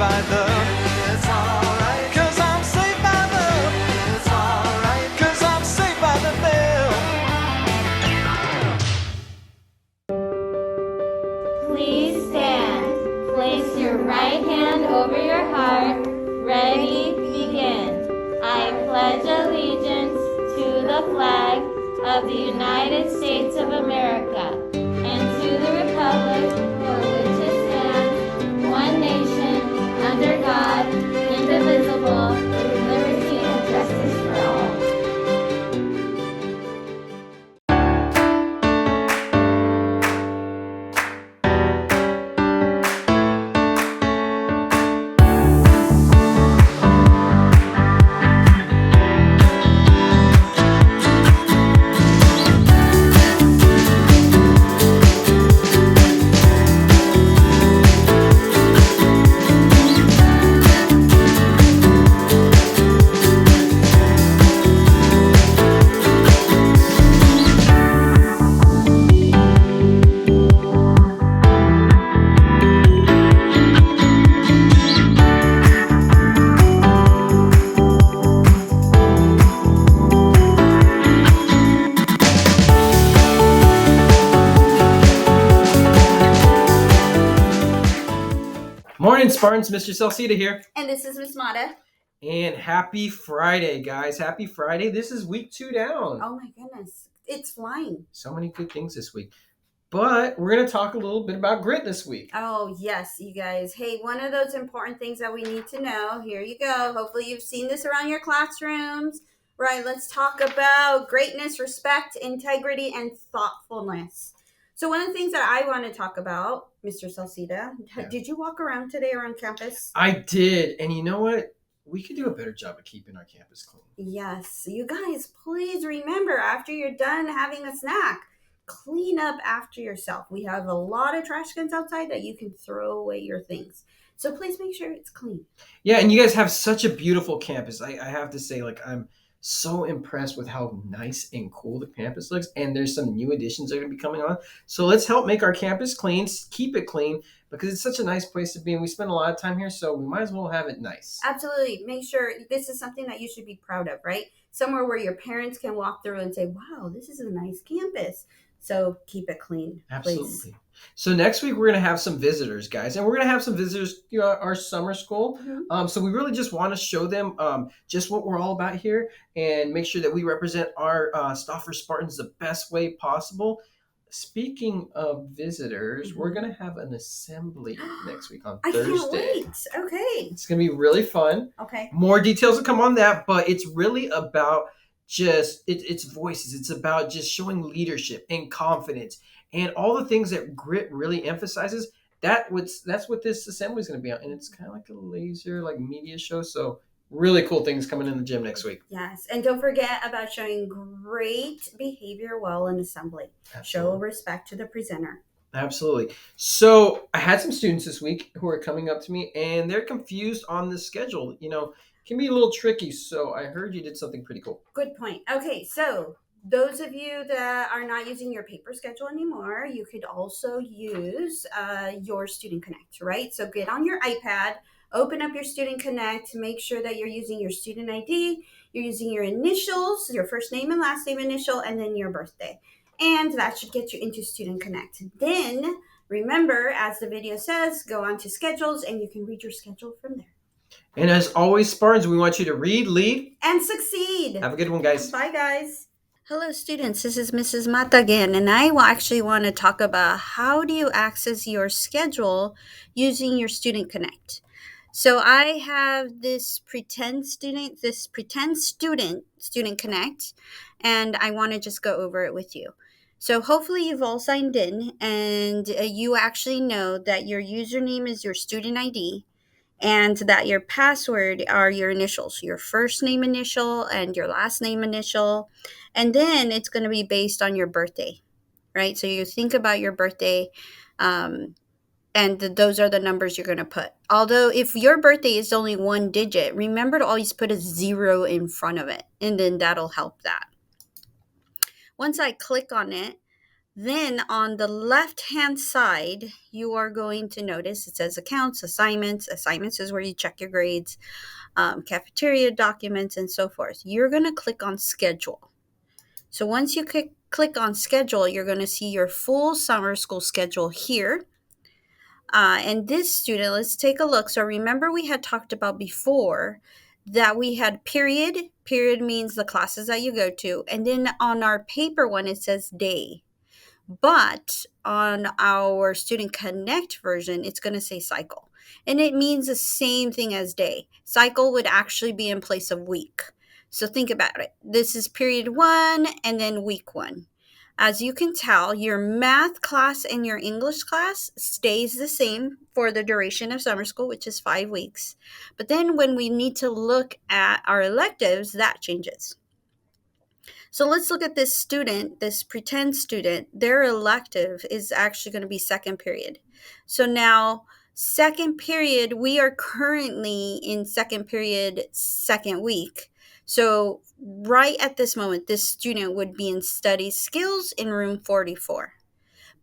by love. It's alright, 'cause I'm saved by love. It's alright, 'cause I'm saved by the bell. Please stand. Place your right hand over your heart. Ready, begin. I pledge allegiance to the flag of the United States of America and to the republic for which it stands, one nation, under God, indivisible, with liberty and justice for all. Morning, Spartans. Mr. Salcida here. And this is Miss Mata. And happy Friday, guys. Happy Friday. This is week 2 down. Oh my goodness. It's flying. So many good things this week. But we're going to talk a little bit about grit this week. Oh, yes, you guys. Hey, one of those important things that we need to know. Here you go. Hopefully you've seen this around your classrooms. Right, let's talk about greatness, respect, integrity, and thoughtfulness. So one of the things that I want to talk about, Mr. Salcida, did you walk around today around campus? I did. And you know what? We could do a better job of keeping our campus clean. Yes. You guys, please remember, after you're done having a snack, clean up after yourself. We have a lot of trash cans outside that you can throw away your things. So please make sure it's clean. Yeah, and you guys have such a beautiful campus. I have to say, I'm so impressed with how nice and cool the campus looks. And there's some new additions that are going to be coming on. So let's help make our campus clean, keep it clean, because it's such a nice place to be. And we spend a lot of time here, so we might as well have it nice. Absolutely. Make sure this is something that you should be proud of, right? Somewhere where your parents can walk through and say, wow, this is a nice campus. So keep it clean. Absolutely. Please. So next week we're going to have some visitors, guys, and we're going to have some visitors to our summer school. Mm-hmm. So we really just want to show them just what we're all about here and make sure that we represent our Stauffer Spartans the best way possible. Speaking of visitors, we're going to have an assembly next week on Thursday. I can't wait. Okay. It's going to be really fun. Okay. More details will come on that, but it's really about just it's voices. It's about just showing leadership and confidence and all the things that grit really emphasizes. That's what this assembly is going to be on, and it's kind of like a laser media show. So really cool things coming in the gym next week. Yes, and don't forget about showing great behavior while in assembly. Absolutely. Show respect to the presenter. Absolutely. So I had some students this week who are coming up to me, and they're confused on the schedule. Can be a little tricky. So I heard you did something pretty cool. Good point. Okay, so those of you that are not using your paper schedule anymore, you could also use your Student Connect, right? So get on your iPad, open up your Student Connect, make sure that you're using your student ID, you're using your initials, your first name and last name initial, and then your birthday. And that should get you into Student Connect. Then remember, as the video says, go on to schedules and you can read your schedule from there. And as always, Spartans, we want you to read, lead, and succeed. Have a good one, guys. Bye, guys. Hello, students. This is Mrs. Mata again, and I actually want to talk about how do you access your schedule using your Student Connect. So I have this pretend student, Student Connect, and I want to just go over it with you. So hopefully you've all signed in, and you actually know that your username is your student ID, and that your password are your initials, your first name initial and your last name initial. And then it's going to be based on your birthday, right? So you think about your birthday, and those are the numbers you're going to put. Although if your birthday is only one digit, remember to always put a 0 in front of it, and then that'll help that. Once I click on it, Then on the left-hand side, you are going to notice it says accounts, assignments. Assignments is where you check your grades, cafeteria documents, and so forth. You're going to click on schedule. So once you click on schedule, you're going to see your full summer school schedule here. And this student, let's take a look. So remember we had talked about before that we had period. Period means the classes that you go to. And then on our paper one, it says day. But on our Student Connect version, it's going to say cycle. And it means the same thing as day. Cycle would actually be in place of week. So think about it. This is period 1 and then week 1. As you can tell, your math class and your English class stays the same for the duration of summer school, which is 5 weeks. But then when we need to look at our electives, that changes. So let's look at this student, this pretend student. Their elective is actually going to be second period. So now, second period, we are currently in second period, second week. So right at this moment, this student would be in study skills in room 44.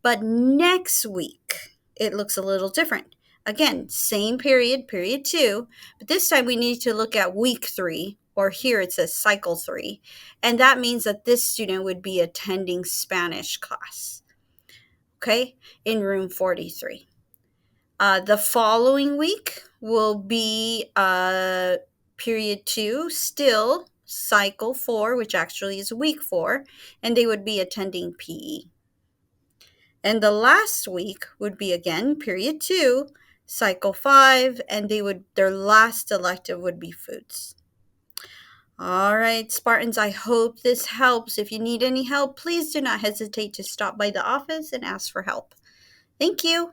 But next week, it looks a little different. Again, same period, period 2, but this time we need to look at week 3, or here it says cycle 3, and that means that this student would be attending Spanish class, okay, in room 43. The following week will be period 2, still cycle 4, which actually is week 4, and they would be attending PE. And the last week would be again period 2, cycle 5, and their last elective would be foods. All right, Spartans, I hope this helps. If you need any help, please do not hesitate to stop by the office and ask for help. Thank you.